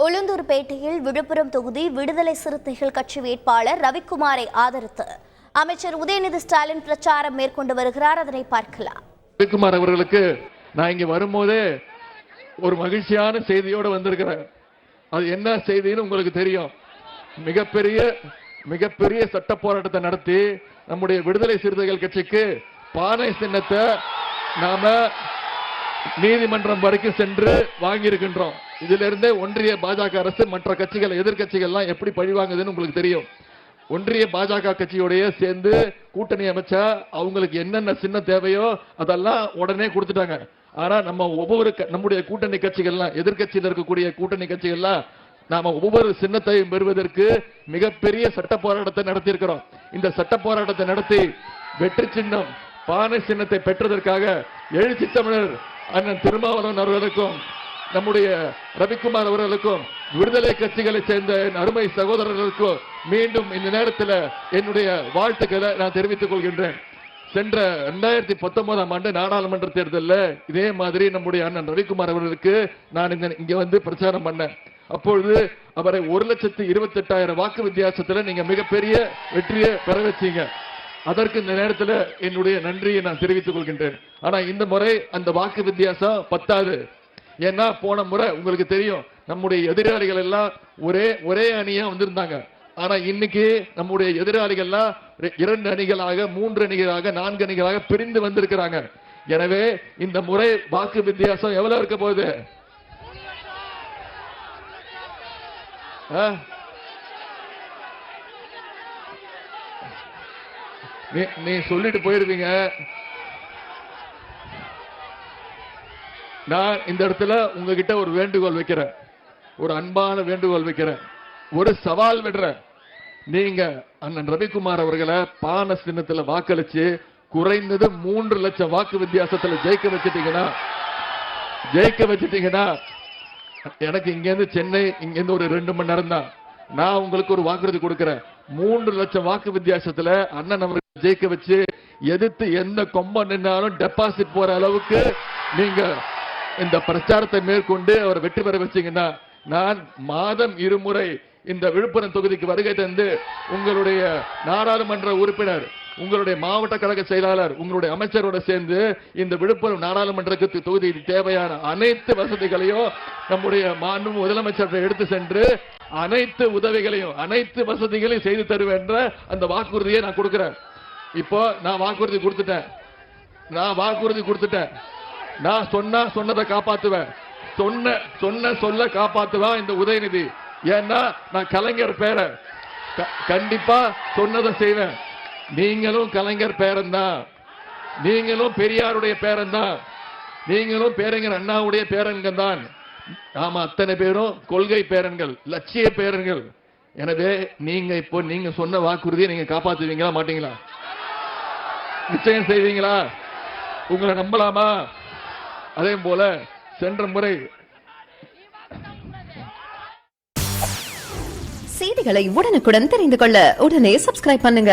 உளுந்தூர்பேட்டையில் விழுப்புரம் தொகுதி விடுதலை சிறுத்தைகள் கட்சி வேட்பாளர் ரவிக்குமாரை ஆதரித்து அமைச்சர் உதயநிதி ஸ்டாலின் பிரச்சாரம் மேற்கொண்டு வருகிறார். அதனை பார்க்கலாம். ரவிக்குமார் அவர்களுக்கு நான் இங்க வரும்போதே ஒரு மகிழ்ச்சியான செய்தியோடு வந்திருக்கிறேன். அது என்ன செய்தின்னு உங்களுக்கு தெரியும். மிகப்பெரிய சட்ட போராட்டத்தை நடத்தி நம்முடைய விடுதலை சிறுத்தைகள் கட்சிக்கு பானை சின்னத்தை நாம நீதிமன்றம் வரைக்கும் சென்று வாங்கியிருக்கின்றோம். இதிலிருந்தே ஒன்றிய பாஜக அரசு மற்ற கட்சிகள் எதிர்கட்சிகள்லாம் எப்படி பழிவாங்குதுன்னு உங்களுக்கு தெரியும். ஒன்றிய பாஜக கட்சியோடைய சேர்ந்து கூட்டணி அமைச்சா அவங்களுக்கு என்னென்ன சின்ன தேவையோ அதெல்லாம் உடனே கொடுத்துட்டாங்க. ஆனா நம்முடைய கூட்டணி கட்சிகள்லாம் எதிர்கட்சியில் இருக்கக்கூடிய கூட்டணி கட்சிகள்லாம் நாம ஒவ்வொரு சின்னத்தையும் பெறுவதற்கு மிகப்பெரிய சட்ட போராட்டத்தை நடத்தி இருக்கிறோம். இந்த சட்ட போராட்டத்தை நடத்தி வெற்றி சின்னம் பானை சின்னத்தை பெற்றதற்காக எழுச்சி தமிழர் அண்ணன் திருமாவளவன் அவர்களுக்கும் நம்முடைய ரவிக்குமார் அவர்களுக்கும் விடுதலை கட்சிகளை சேர்ந்த அருமை சகோதரர்களுக்கும் மீண்டும் இந்த நேரத்தில் என்னுடைய வாழ்த்துக்களை நான் தெரிவித்துக் கொள்கின்றேன். சென்ற 2019ஆம் ஆண்டு நாடாளுமன்ற தேர்தலில் இதே மாதிரி நம்முடைய அண்ணன் ரவிக்குமார் அவர்களுக்கு நான் இங்க வந்து பிரச்சாரம் பண்ணேன். அப்பொழுது அவரை 1,28,000 வாக்கு வித்தியாசத்தில் நீங்க மிகப்பெரிய வெற்றியை பெற வச்சீங்க. அதற்கு இந்த நேரத்தில் என்னுடைய நன்றியை நான் தெரிவித்துக் கொள்கின்றேன். ஆனா இந்த முறை அந்த வாக்கு வித்தியாசம் பத்தாது. ஏன்னா போன முறை உங்களுக்கு தெரியும் நம்முடைய எதிராளிகள் எல்லாம் ஒரே அணியா வந்திருந்தாங்க. ஆனா இன்னைக்கு நம்முடைய எதிராளிகள்லாம் 2 அணிகளாக 3 அணிகளாக 4 அணிகளாக பிரிந்து வந்திருக்கிறாங்க. எனவே இந்த முறை வாக்கு வித்தியாசம் எவ்வளவு இருக்க போகுது? நீ சொல்லிட்டு போயிருவீங்க. நான் இந்த இடத்துல உங்ககிட்ட ஒரு வேண்டுகோள் வைக்கிறேன், ஒரு அன்பான வேண்டுகோள் வைக்கிறேன், ஒரு சவால் விடுறேன். நீங்க அண்ணன் ரவிக்குமார் அவர்களை பானை சின்னத்தில் வாக்களிச்சு குறைந்தது 3 லட்சம் வாக்கு வித்தியாசத்தில் ஜெயிக்க வச்சிட்டீங்கன்னா எனக்கு இங்கிருந்து சென்னை இங்கிருந்து ஒரு 2 மணி நேரம் தான். நான் உங்களுக்கு ஒரு வாக்குறுதி கொடுக்கிறேன். 3 லட்சம் வாக்கு வித்தியாசத்துல அண்ணன் அவர்கள் ஜெயிக்க வச்சு எதிர்த்து எந்த கொம்ப நின்னாலும் டெபாசிட் போற அளவுக்கு நீங்க இந்த பிரச்சாரத்தை மேற்கொண்டு அவர் வெற்றி பெற வச்சீங்கன்னா நான் மாதம் 2 முறை இந்த விழுப்புரம் தொகுதிக்கு வருகை தந்து உங்களுடைய நாடாளுமன்ற உறுப்பினர், உங்களுடைய மாவட்ட கழக செயலாளர், உங்களுடைய அமைச்சரோட சேர்ந்து இந்த விழுப்புரம் நாடாளுமன்ற தொகுதிக்கு தேவையான அனைத்து வசதிகளையும் நம்முடைய மாண்பு முதலமைச்சர் எடுத்து சென்று அனைத்து உதவிகளையும் அனைத்து வசதிகளையும் செய்து தருவேன் அந்த வாக்குறுதியை நான் கொடுக்கிறேன். இப்போ நான் வாக்குறுதி கொடுத்துட்டேன். நான் சொன்னதை காப்பாத்துவேன். சொல்ல காப்பாத்துவேன் இந்த உதயநிதி. ஏன்னா நான் கலைஞர் பேரன், கண்டிப்பா சொன்னதை செய்வேன். நீங்களும் கலைஞர் பேரன் தான், நீங்களும் பெரியாருடைய பேரன் தான், நீங்களும் பேரறிஞர் அண்ணாவுடைய பேரன்கள் தான். நாம அத்தனை பேரும் கொள்கை பேரன்கள், லட்சிய பேரன்கள். எனவே நீங்க சொன்ன வாக்குறுதியை நீங்க காப்பாத்துவீங்களா மாட்டீங்களா? நிச்சயம் செய்வீங்களா? உங்களை நம்பலாமா? அதே போல சென்ற முறை செய்திகளை உடனுக்குடன் தெரிந்து கொள்ள உடனே சப்ஸ்கிரைப் பண்ணுங்க.